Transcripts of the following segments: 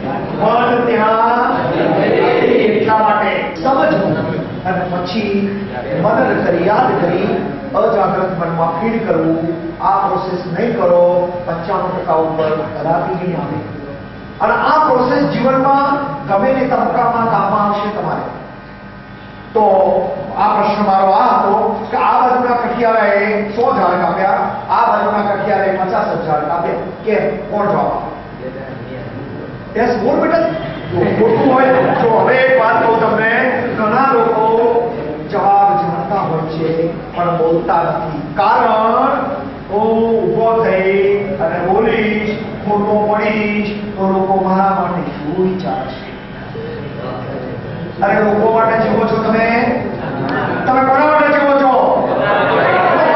મન ત્યાં એટલા માટે સમજવું અને પછી મનન કરી યાદ કરી અજાગ્રત મનમાં ફીડ કરવું. આ પ્રોસેસ નહીં કરો 95% ઉપર કદાપી નહીં આવે. અને આ પ્રોસેસ જીવનમાં ગમે તે તબક્કામાં કામમાં આવશે તમારે. તો આ પ્રશ્ન મારો આ હતો કે આ બાજુના કઠિયારાએ 100 ઝાડ કાપ્યા, આ બાજુના કઠિયારાએ 50 ઝાડ કાપ્યા. કે કોણ જવાબ આપે? યસ બોલ બેટા. ખોટું હોય તો હવે એક વાત કહું તમને, ઘણા લોકો જવાબ જાણતા હોય છે પણ બોલતા નથી. કારણ હું ઊભો થઈ અને બોલીશ, ખોટો પડીશ તો લોકો મારા માટે શું વિચારશે? અરે લોકો માટે જીવો છો તમે? તમે કોના માટે જીવો છો?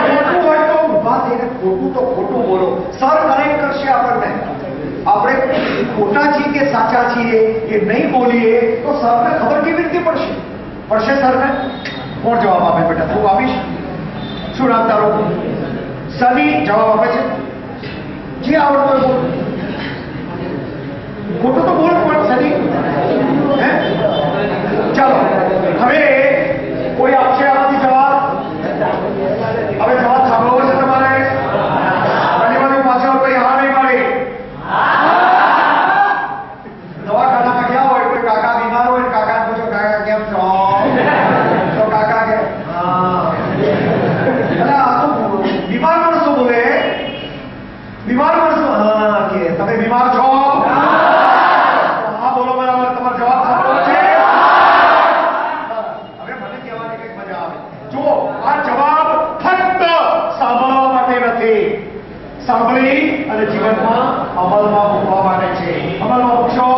ખોટું હોય તો ઊભા થઈને ખોટું તો ખોટું બોલો. સર કરેક્ટ કરશે આપણને. આપણે ખોટા છીએ કે સાચા છીએ એ નહીં બોલીએ તો સરને ખબર કેવી રીતે પડશે? પડશે સરને? કોણ જવાબ આપે બેટા? તું આપીશ? શું નામ તારું? સની જવાબ આપે છે. જે આવડતો હોય બોલ. ખોટું તો બોલ પણ સની. હે ચાલો હવે કોઈ આપશે આમાંથી જવાબ? હવે જવાબ સાંભળવો છે તમારે. ઘણી બાજુ પાછળ કોઈ હા નહીં પાડે. દવાખાનામાં ગયા હોય, કોઈ કાકા બીમાર હોય, કાકા પૂછો કાકા કેમ છો? તો કાકા કે હા. આ તો બીમાર માણસો બોલે. બીમાર માણસો હા કે તમે બીમાર છો? હા બોલો બરાબર. તમારો જવાબ સાંભળવો છે. હવે મને કહેવાની કઈક મજા આવે. જો આ જવાબ ફક્ત સાંભળવા માટે નથી, સાંભળી અને જીવનમાં અમલમાં મૂકવા માટે છે. અમલમાં મૂકશો?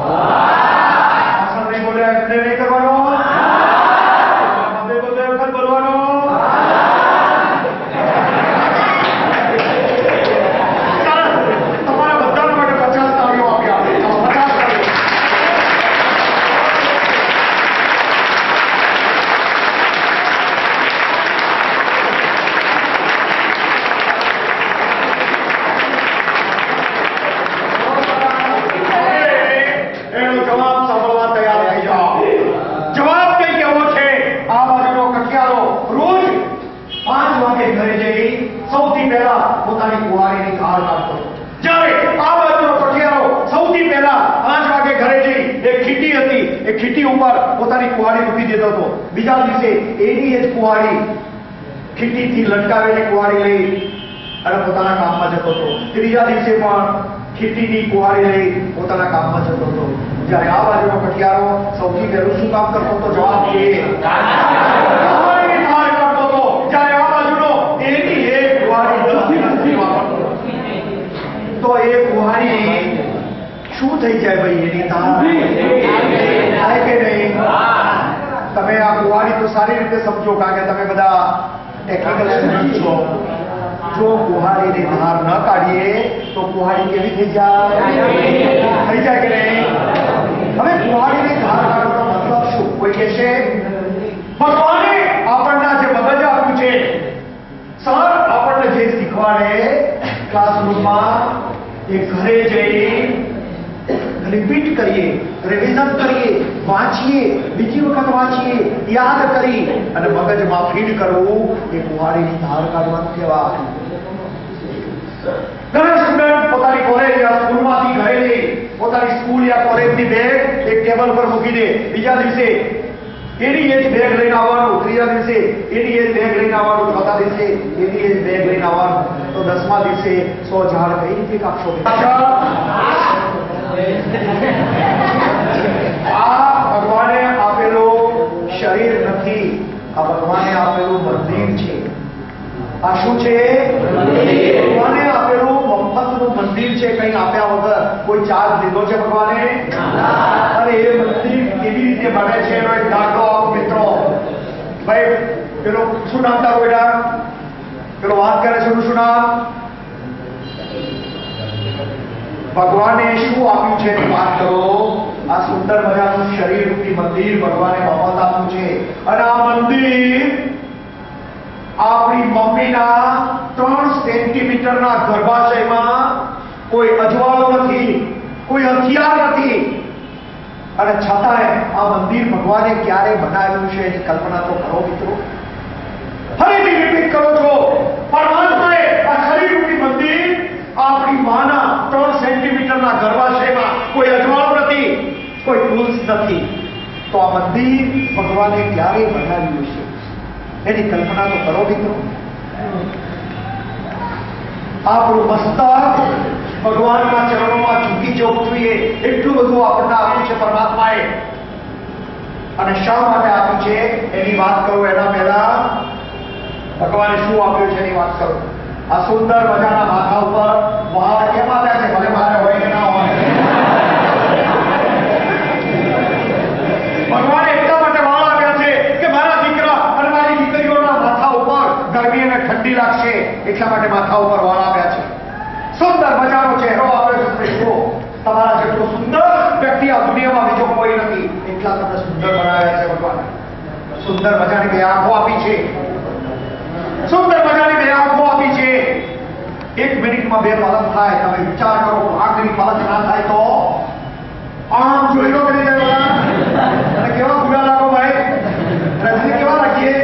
ભાષણ નહીં બોલ્યા એટલે નહીં કરવાનો. બધે વખત બોલવાનો. તમારા બધા માટે 50 તાળીઓ આપી આપે. 50 તાળીઓ. એનો જવાબ સાંભળવા તૈયાર થઈ જાઓ. જવાબ કઈ કેવો છે? આ બાજુનો કઠિયારો રોજ 5 વાગે ઘરે જઈ સૌથી પહેલા પોતાની કુંવારીની ધાર કાઢતો. જ્યારે આ બાજુનો કઠિયારો સૌથી પહેલા 5 વાગે ઘરે જઈ એક ખીટી હતી, એ ખીટી ઉપર પોતાની કુંવારી મૂકી દેતો હતો. બીજા દિવસે એની જ કુંવારી ખીટીથી લટકાવેલી કુંવારી લઈ અને પોતાના કામમાં જતો હતો. ત્રીજા દિવસે પણ ખીટીની કુંવારી લઈ પોતાના કામમાં જતો હતો. જ્યારે આ બાજુનો કઠિયારો સૌથી પહેલું શું કામ કરતો હતો? જવાબ છે કુંવારીની ધાર કાઢતો હતો. જ્યારે આ બાજુનો એની એક કુંવારી 10 દિવસથી વાપરતો. તો એ કુંવારી શું થઈ જાય ભાઈ? એની ધાર થાય કે નહીં? તમે આ કુંવારી તો સારી રીતે સમજો, કારણ કે તમે બધા ટેકનિકલ સ્ટુડન્ટ છો. જો કુંવારીની ધાર ન કાઢીએ તો કુંવારી કેવી થઈ જાય? થઈ જાય કે નહીં? હવે કુંવારીની ધાર કાઢવાનો મતલબ શું? કોઈ કહેશે ભગવાને આપણને જે મગજ આપ્યું છે, સર આપણને જે શીખવાડે ક્લાસરૂમમાં એ ઘરે જઈ રિપીટ કરીએ, રિવિઝન કરીએ, વાંચીએ, બીજી વખત વાંચીએ, યાદ કરી અને મગજમાં ફીડ કરવું એ કુંવારીની ધાર કાઢવાનું કહેવાય. ઘણા સ્ટુડન્ટ પોતાની કોલેજ યા સ્કૂલમાંથી ઘરે લઈ પોતાની સ્કૂલ યા કોલેજની બેગ એક ટેબલ પર મૂકી દે. બીજા દિવસે એની એ જ બેગ લઈને આવવાનું, ત્રીજા દિવસે એની એ જ બેગ લઈને આવવાનું, ચોથા દિવસે એની એ જ બેગ લઈને આવવાનું. તો 10મા દિવસે 100 ઝાડ કઈ રીતે કાપશો? આ ભગવાને આપેલું શરીર નથી, આ ભગવાને આપેલું મંદિર છે. આ શું છે? ભગવાને આપેલું મફતનું મંદિર છે. કઈ આપ્યા વગર કોઈ ચાર્જ લીધો છે ભગવાને? અને એ મંદિર કેવી રીતે બને છે એનો એક દાખલો આપો મિત્રો. ભાઈ પેલો શું નામ તારું બેટા? પેલો વાત કરે છે શું નામ? ભગવાને શું આપ્યું છે એની વાત કરો. આ સુંદર મજાનું શરીર રૂપી મંદિર ભગવાને મફત આપ્યું છે. અને આ મંદિર આપણી મમ્મીના 3 સેન્ટીમીટરના ગર્ભાશયમાં કોઈ અજવાળો નથી, કોઈ હથિયાર નથી, અને છતાંય આ મંદિર ભગવાને ક્યારે બનાવ્યું છે એની કલ્પના તો કરો મિત્રો. ફરીથી રિપીટ કરો છો, પરમાત્માએ આ શરીરરૂપી મંદિર આપણી માના 3 સેન્ટીમીટરના ગર્ભાશયમાં કોઈ અજવાળું નથી, કોઈ ટૂલ્સ નથી, તો આ મંદિર ભગવાને ક્યારે બનાવ્યું છે એની કલ્પના તો કરો મિત્રો. આપણું મસ્તક ભગવાનના ચરણોમાં ઝૂકી જવું જોઈએ એટલું બધું આપણને આપ્યું છે પરમાત્માએ. અને શા માટે આપ્યું છે એની વાત કરું એના પહેલા ભગવાને શું આપ્યું છે એની વાત કરું. આ સુંદર મજાના માથા ઉપર વાળ કેમ આપ્યા છે? ભલે મારે હોય કે ના હોય, ભગવાને એટલા માટે વાળ આપ્યા છે કે મારા દીકરા અને મારી દીકરીઓના માથા ઉપર ગરમી અને ઠંડી લાગશે, એટલા માટે માથા ઉપર વાળ આપ્યા છે. સુંદર મજાનો ચહેરો આપ્યો છે. તમારા જેટલો સુંદર વ્યક્તિ આ દુનિયામાં બીજો કોઈ નથી, એટલા તમને સુંદર બનાવ્યા છે ભગવાન. સુંદર મજાની બે આંખો આપી છે, સુંદર મજાની બે આંખો આપી છે. 1 મિનિટમાં 2 પલક થાય. તમે વિચાર કરો, આંખની પલક ના થાય તો આમ જોઈ લો કરી જાય અને કેવા બુરા લાગો ભાઈ. રજની કેવા રાખીએ?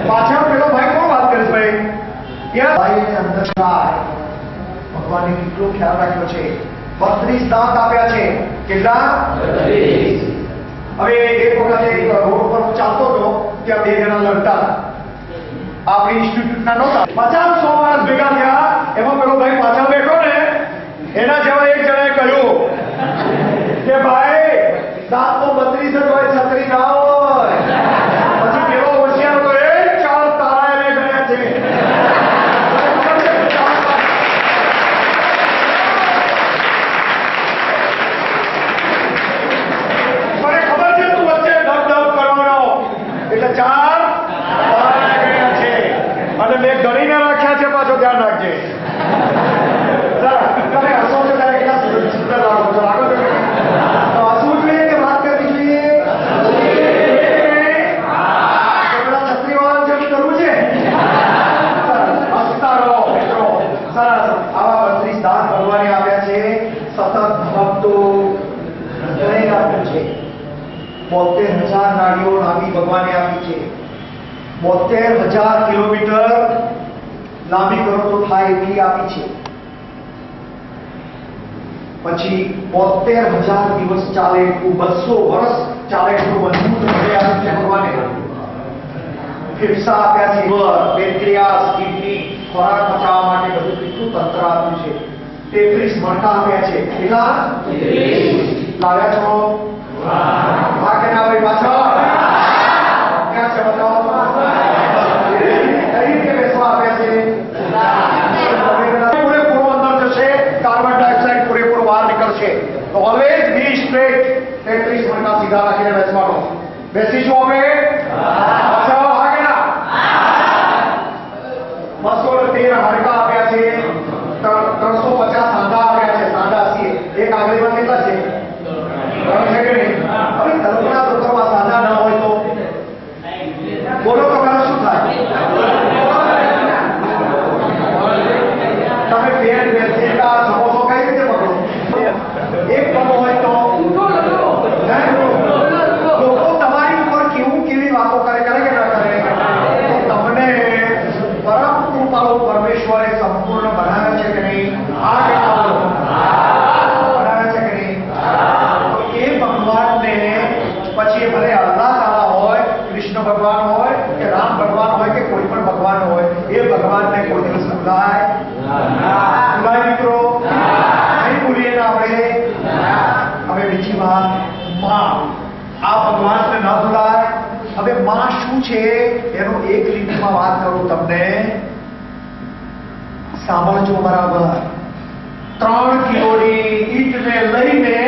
પાછળ પેલો ભાઈ કોણ વાત કરે છે ભાઈ? ત્યાં ભાઈને અંદર ભગવાને કેટલો ખ્યાલ રાખ્યો છે. 32 દાંત આપ્યા છે. કેટલા? 32. હવે એક વખત રોડ પર ચાલતો હતો, ત્યાં 2 જણા લડતા હતા. આપણી ઇન્સ્ટિટ્યૂટના નહોતા. 50-100 માણસ ભેગા થયા. એમાં પેલો ભાઈ પાછળ બેઠો ને, એના જેવા એક જણાએ કહ્યું કે ભાઈ દાંત તો 32 જ હોય, 36 ના હોય. પછી કેવો હોશિયાર હતો, એ 4 તારા એને ગણ્યા છે. મને ખબર છે તું વચ્ચે દબ કરવાનો, એટલે 4 તારા ગણ્યા છે અને મેં ગણીને રાખ્યા છે. પાછો ધ્યાન રાખજે. તમે હસો છો ત્યારે એટલા સુંદર લાગો છો. લાગો છો તો હસવું જોઈએ કે વાત કરવી જોઈએ? છત્રીવાળા જેમ કરવું છે. હસતા રહો મિત્રો. સરસ. આવા 32 દાંત ભગવાને આપ્યા છે. સતત ભક્તો હૃદય આપ્યું છે. 72,000 નાડીઓ લાંબી ભગવાને આપી છે. 72,000 કિલોમીટર લાંબી કરો તો થાય એટલી આપી છે. પછી 72,000 દિવસ ચાલે એટલું, 200 વર્ષ ચાલે એટલું મજબૂત હૃદય આપ્યું છે ભગવાને. ફેફસા આપ્યા છે, પેન્ક્રિયાસ, કિડની, ખોરાક પચાવવા માટે બધું કેટલું તંત્ર આપ્યું છે. 33 મણકા આપ્યા છે. કેટલા? 33. લાવ્યા છો? હા કે ના ભાઈ? પાછળ ક્યાં છે બતાવો? કઈ રીતે બેસવા આપ્યા છે? પૂરેપૂરો અંદર જશે, કાર્બન ડાયોક્સાઇડ પૂરેપૂરો બહાર નીકળશે. તો ઓલવેઝ બી સ્ટ્રેટ. 33 મણકા સીધા રાખીને બેસવાનો. બેસીશું આપણે? પાછળ હા કે ના? 213 હાડકા આપ્યા છે. 350 સાંધા આપ્યા છે. સાંધા છીએ. એક આંગળીમાં કેટલા છે? 3 છે કે નહીં? હવે કલ્પના તો કરો, આ સાંધા ના હોય તો બોલો તો પેલા શું થાય? તમે પેન બેસીટા સમોસો કઈ રીતે પકડો? એક પગ હોય તો લોકો તમારી ઉપર કેવી વાતો કરે કે ના કરે? તો તમને પરમ કૃપાળુ પરમેશ્વરે સંપૂર્ણ બનાવ્યા છે કે નહીં? હા કે ના બોલો? બનાવ્યા છે કે નહીં? એ ભગવાનને પછી એ ભલે અલ્લાહ તાલા હોય, કૃષ્ણ ભગવાન હોય કે રામ ભગવાન હોય કે કોઈ પણ ભગવાન હોય, એ ભગવાનને કોઈ દિવસ ભૂલાય મિત્રો? નહીં ભૂલીએ ને આપણે. હવે બીજી વાત, માં. આ ભગવાનને ન ભૂલાય. હવે માં શું છે એનો એક લીટીમાં વાત કરું તમને, સાંભળજો બરાબર. 3 કિલોની ઈંટને લઈને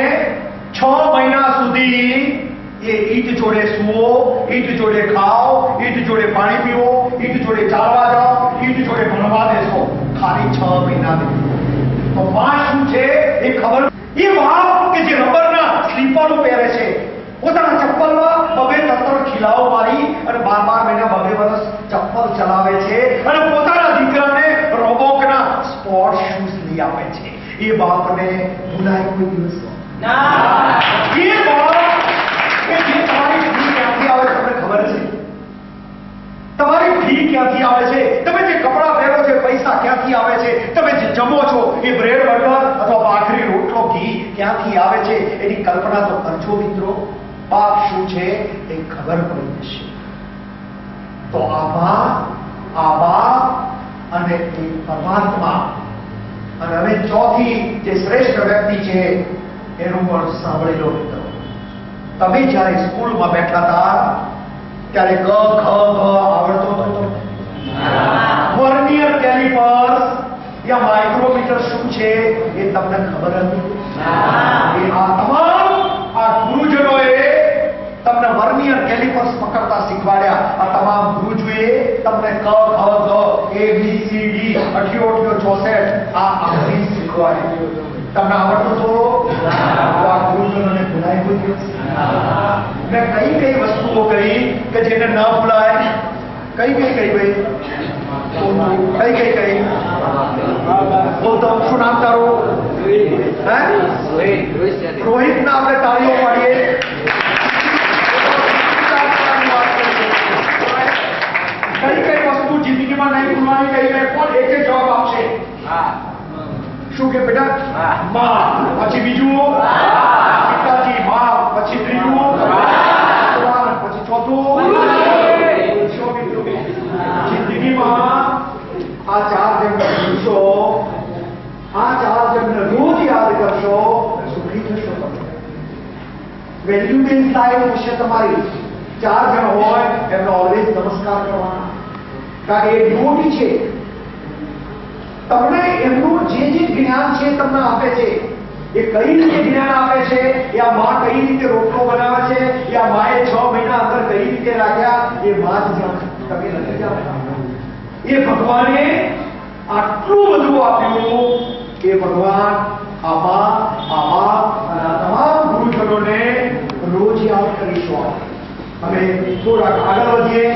6 મહિના સુધી એ ઈંટ જોડે સુવો, ઈંટ જોડે ખાઓ, ઈંટ જોડે પાણી પીવો, ઈંટ જોડે ચાલવા જાઓ, ઈંટ જોડે ભણવા બેસો. ખાલી 6 મહિના. તો માં શું છે એ ખબર? એ બાપ કે જે રબરના સ્લીપરો પહેરે છે, પોતાના ચપ્પલમાં 2-3 ખીલાઓ મારી અને 12 મહિના 2 વર્ષ ચપ્પલ ચલાવે છે અને પોતાના દીકરાને રોબોકના સ્પોર્ટ શૂઝ લઈ આપે છે. એ બાપને ભૂલાય કોઈ દિવસ ના. એ બાપ કે જે તમારી ફી ક્યાંથી આવે તમને ખબર છે? તમારી ફી ક્યાંથી આવે છે? તમે જે કપડાં પહેરો છો પૈસા ક્યાંથી આવે છે? તમે જે જમો છો એ બ્રેડ બટર અથવા ભાખરી રોટલો ઘી ક્યાંથી આવે છે? એની કલ્પના તો કરજો મિત્રો. બાપ શું છે એ ખબર પડી જશે. તો આ બાપ અને એ પરમાત્મા અને હવે ચોથી જે શ્રેષ્ઠ વ્યક્તિ છે એનું પણ સાંભળી લો મિત્રો. તમે જ્યારે સ્કૂલમાં બેઠા હતા ત્યારે ક ખ ગ આવડતો હતો? વર્નિયર કેલિપર્સ યા માઇક્રોમીટર શું છે એ તમને ખબર હતી? એ આ તમામ ગુરુજનોએ તમને વર્નિયર કેલિપર્સ પકડતા શીખવાડ્યા. આ તમામ ગુરુજોએ તમને ક ખ ગ એ બી સી ડી 88 64 આ આખરી શીખવાડ્યું. તમને આવડતું તો આ ગુરુજનોને ભૂલાય કોઈ દિવસ? મેં કઈ વસ્તુઓ કહી કે જેને ન ભૂલાય? કઈ ભાઈ? કઈ બોલતો શું નામ તારું? રોહિત ના આપણે તાળીઓ પાડીએ. કઈ વસ્તુ જિંદગીમાં નહીં ભૂલવાની? કઈ કોણ એક જવાબ આપશે? શું કે બેટા? માં. પછી બીજું પિતાજી. માં પછી ત્રીજું પછી ચોથું. જિંદગીમાં આ ચાર જણને ભૂલશો, આ ચાર જણને રોજ યાદ કરશો, સુખી થશો તમે. વેલ્યુ બેઝ લાઈફ હશે તમારી. ચાર જણ હોય એમને ઓલવેઝ નમસ્કાર કરવાના, કારણ કે એ ડિવોટી છે. તમને એમનું જે જ્ઞાન છે તમને આપે છે. એ કઈ રીતે જ્ઞાન આપે છે? એ આ માં કઈ રીતે રોટલો બનાવે છે? એ આ માએ 6 મહિના અંદર કઈ રીતે રાખ્યા? એ માં જ જાણે, તમે નથી જાણતા. એ ભગવાને આટલું બધું આપ્યું કે ભગવાન આમાં તમામ ગુરુજનોને રોજ યાદ કરીશું. હવે થોડાક આગળ વધીએ.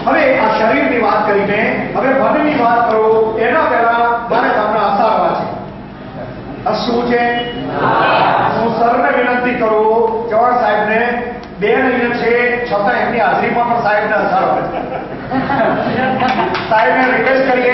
હવે આ શરીરની વાત કરીને હવે મનની વાત કરો એના પહેલા મારે તમને હસાડવા છે. શું છે? હું સરને વિનંતી કરું, ચૌહાણ સાહેબને, બેન અહીંયા છે છતાં એમની હાજરીમાં પણ સાહેબને હસાડવા. સાહેબને રિક્વેસ્ટ કરીએ